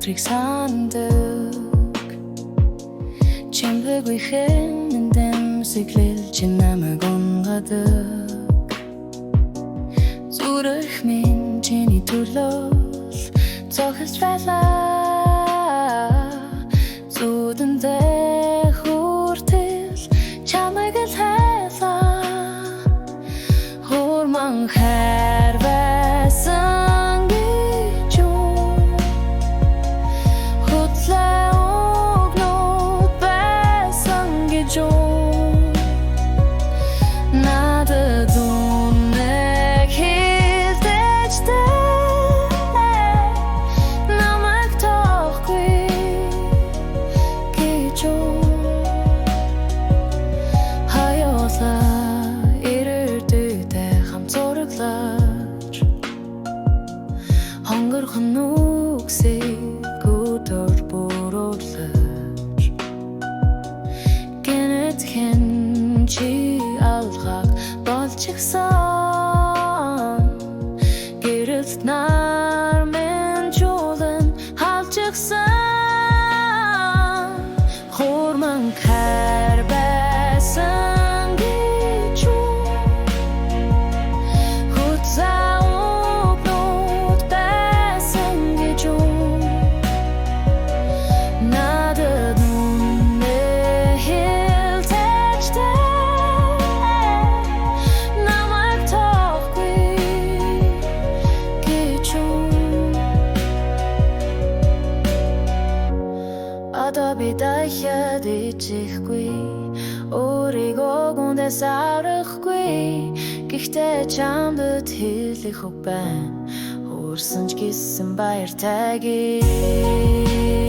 өдрийг сандаг чимбэггүй хэмнэн дэмсэглэл чи намайг унгадаг зүрх минь чиний төлөө зохис байлаа зүудэндээ хүртэл чамайг л хайлаа хурман хайр байсан гэж хутлаа огнууд байсан гэж надад үнэ хэлтэжтэй намайг тоохгүй гэж хаяолаа ирээдүйдээ хамт зураглаж хонгорхон үгсийг өдөр буруулж гэнэтхэн чи алгаг болж игсэн гэрэлт нар минь чулан халж игсэн хурман хайр байсан гэж хуцаа огнууд байсан гэж надад үнэ хэлтэжтэй намайг тоохгүй гэж одоо би дахиад ичихгүй өөрийгөө гүндээс аврахгүй гэхдээ чамд хэлэх үг байна хуурсан ч гэсэн баяртай гэж